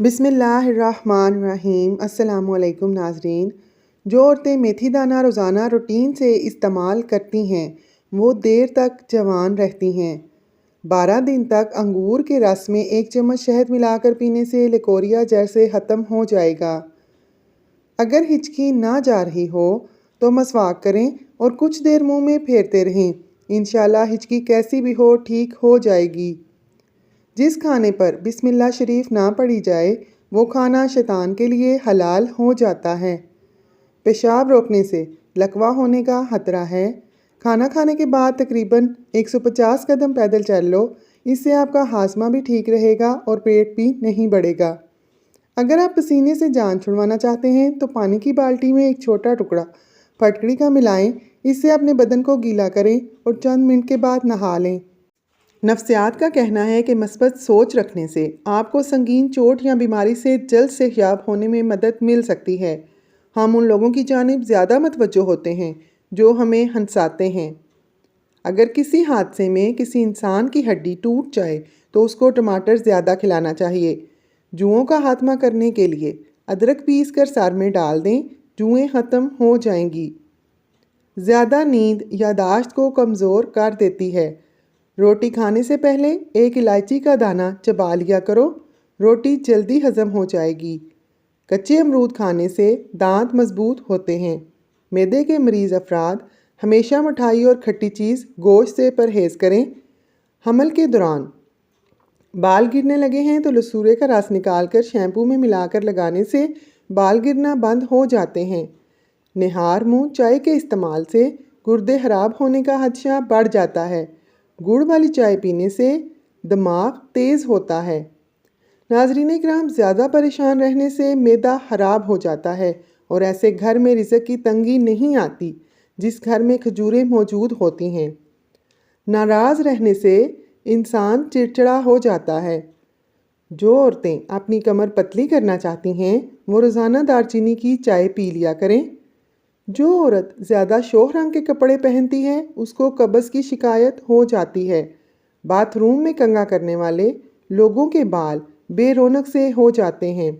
बिस्मिल्लाहिर्रहमानिर्रहीम। अस्सलामुअलैकुम नाज़रीन। जो औरतें मेथी दाना रोज़ाना रूटीन से इस्तेमाल करती हैं वो देर तक जवान रहती हैं। 12 दिन तक अंगूर के रस में 1 चम्मच शहद मिलाकर पीने से लिकोरिया जैसे ख़त्म हो जाएगा। अगर हिचकी ना जा रही हो तो मसवाक करें और कुछ देर मुंह में फेरते रहें। इंशाल्लाह हिचकी कैसी भी हो ठीक हो जाएगी। जिस खाने पर बिस्मिल्लाह शरीफ ना पढ़ी जाए वो खाना शैतान के लिए हलाल हो जाता है। पेशाब रोकने से लकवा होने का खतरा है। खाना खाने के बाद तकरीबन 150 कदम पैदल चल लो, इससे आपका हाजमा भी ठीक रहेगा और पेट भी नहीं बढ़ेगा। अगर आप पसीने से जान छुड़वाना चाहते हैं तो पानी की बाल्टी में एक छोटा टुकड़ा फटकड़ी का मिलाएं, इससे अपने बदन को गीला करें और चंद मिनट के बाद नहा लें। नफ्सियात का कहना है कि मस्बत सोच रखने से आपको संगीन चोट या बीमारी से जल्द सेहतयाब होने में मदद मिल सकती है। हम उन लोगों की जानिब ज़्यादा मतवज्जो होते हैं जो हमें हंसाते हैं। अगर किसी हादसे में किसी इंसान की हड्डी टूट जाए तो उसको टमाटर ज़्यादा खिलाना चाहिए। जुओं का खात्मा करने के लिए अदरक पीस कर सर में डाल दें, जुएँ ख़त्म हो जाएंगी। ज़्यादा नींद यादाश्त को कमज़ोर कर देती है। रोटी खाने से पहले 1 इलायची का दाना चबा लिया करो, रोटी जल्दी हज़म हो जाएगी। कच्चे अमरूद खाने से दांत मजबूत होते हैं। मैदे के मरीज़ अफराद हमेशा मिठाई और खट्टी चीज़ गोश्त से परहेज़ करें। हमल के दौरान बाल गिरने लगे हैं तो लसूरे का रस निकालकर शैम्पू में मिलाकर लगाने से बाल गिरना बंद हो जाते हैं। निहार मुँह चाय के इस्तेमाल से गुर्दे खराब होने का खदशा बढ़ जाता है। गुड़ वाली चाय पीने से दिमाग तेज़ होता है। नाज़रीन इकराम, ज़्यादा परेशान रहने से मैदा ख़राब हो जाता है और ऐसे घर में रिज़्क़ की तंगी नहीं आती जिस घर में खजूरें मौजूद होती हैं। नाराज़ रहने से इंसान चिड़चिड़ा हो जाता है। जो औरतें अपनी कमर पतली करना चाहती हैं वो रोज़ाना दालचीनी की चाय पी लिया करें। जो औरत ज़्यादा शोह रंग के कपड़े पहनती है उसको कब्ज़ की शिकायत हो जाती है। बाथरूम में कंघा करने वाले लोगों के बाल बेरौनक से हो जाते हैं।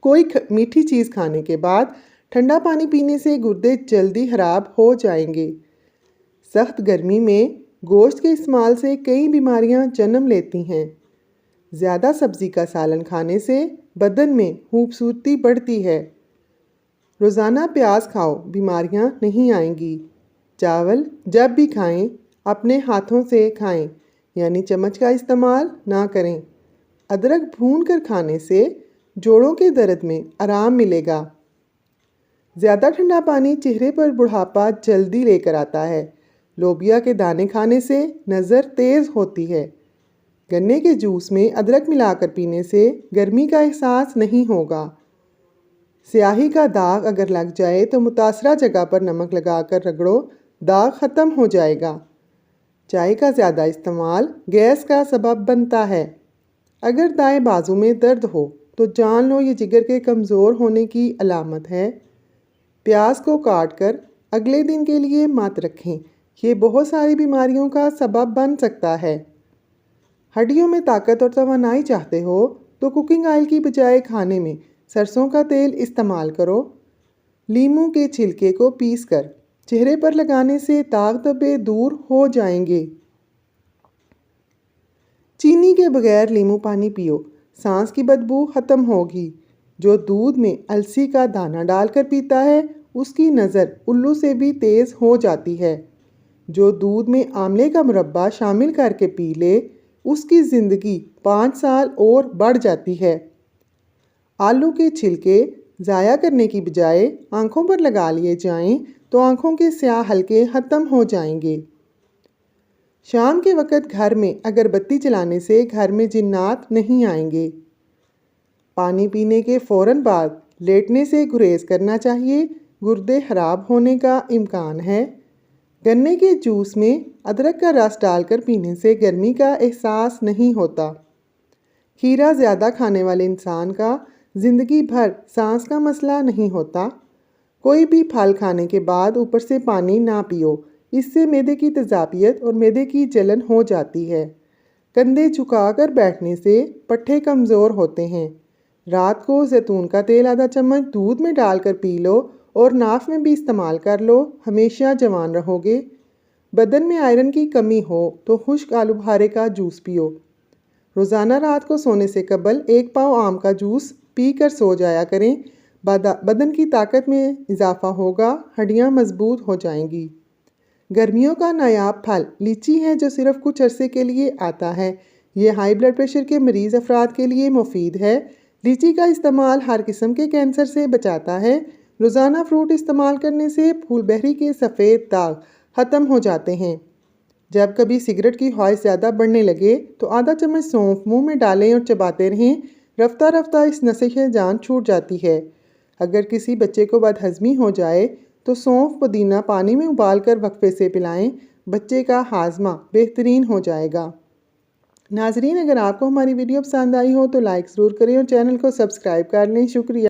कोई मीठी चीज़ खाने के बाद ठंडा पानी पीने से गुर्दे जल्दी खराब हो जाएंगे। सख्त गर्मी में गोश्त के इस्तेमाल से कई बीमारियां जन्म लेती हैं। ज़्यादा सब्ज़ी का सालन खाने से बदन में खूबसूरती बढ़ती है। रोज़ाना प्याज खाओ, बीमारियां नहीं आएंगी। चावल जब भी खाएं अपने हाथों से खाएं, यानी चम्मच का इस्तेमाल ना करें। अदरक भून कर खाने से जोड़ों के दर्द में आराम मिलेगा। ज़्यादा ठंडा पानी चेहरे पर बुढ़ापा जल्दी लेकर आता है। लोबिया के दाने खाने से नज़र तेज़ होती है। गन्ने के जूस में अदरक मिलाकर पीने से गर्मी का एहसास नहीं होगा। स्याही का दाग अगर लग जाए तो मुतासरा जगह पर नमक लगाकर रगड़ो, दाग ख़त्म हो जाएगा। चाय का ज़्यादा इस्तेमाल गैस का सबब बनता है। अगर दाएं बाजू में दर्द हो तो जान लो ये जिगर के कमज़ोर होने की अलामत है। प्याज को काट कर अगले दिन के लिए मत रखें, ये बहुत सारी बीमारियों का सबब बन सकता है। हड्डियों में ताकत और तवानाई चाहते हो तो कुकिंग ऑयल की बजाय खाने में सरसों का तेल इस्तेमाल करो। लीमू के छिलके को पीसकर चेहरे पर लगाने से दाग धब्बे दूर हो जाएंगे। चीनी के बगैर नींबू पानी पियो, सांस की बदबू ख़त्म होगी। जो दूध में अलसी का दाना डालकर पीता है उसकी नज़र उल्लू से भी तेज़ हो जाती है। जो दूध में आंवले का मुरब्बा शामिल करके पी ले उसकी ज़िंदगी 5 साल और बढ़ जाती है। आलू के छिलके ज़ाया करने की बजाय आँखों पर लगा लिए जाएं तो आँखों के स्याह हल्के ख़त्म हो जाएंगे। शाम के वक़्त घर में अगरबत्ती जलाने से घर में जिन्नात नहीं आएंगे। पानी पीने के फ़ौरन बाद लेटने से गुरेज करना चाहिए, गुर्दे ख़राब होने का इम्कान है। गन्ने के जूस में अदरक का रस डालकर पीने से गर्मी का एहसास नहीं होता। खीरा ज़्यादा खाने वाले इंसान का ज़िंदगी भर सांस का मसला नहीं होता। कोई भी फल खाने के बाद ऊपर से पानी ना पियो, इससे मैदे की तेज़ाबियत और मैदे की जलन हो जाती है। कंधे झुकाकर बैठने से पट्ठे कमज़ोर होते हैं। रात को जैतून का तेल आधा चम्मच दूध में डालकर पी लो और नाफ में भी इस्तेमाल कर लो, हमेशा जवान रहोगे। बदन में आयरन की कमी हो तो खुश्क आलू बुखारे का जूस पियो। रोज़ाना रात को सोने से कबल 1 पाव आम का जूस पी कर सो जाया करें। बदन की ताकत में इजाफा होगा, हड्डियाँ मजबूत हो जाएंगी। गर्मियों का नायाब फल लीची है, जो सिर्फ कुछ अरसे के लिए आता है। ये हाई ब्लड प्रेशर के मरीज़ अफराद के लिए मुफीद है। लीची का इस्तेमाल हर किस्म के कैंसर से बचाता है। रोज़ाना फ्रूट इस्तेमाल करने से फूलबेरी के सफ़ेद दाग ख़त्म हो जाते हैं। जब कभी सिगरेट की ख्वाहिश ज़्यादा बढ़ने लगे तो आधा चम्मच सौंफ मुंह में डालें और चबाते रहें। रफ्ता रफ्ता इस नशे से जान छूट जाती है। अगर किसी बच्चे को बदहज़मी हो जाए तो सौंफ पुदीना पानी में उबालकर वक्फे से पिलाएं। बच्चे का हाजमा बेहतरीन हो जाएगा। नाजरीन, अगर आपको हमारी वीडियो पसंद आई हो तो लाइक ज़रूर करें और चैनल को सब्सक्राइब कर लें। शुक्रिया।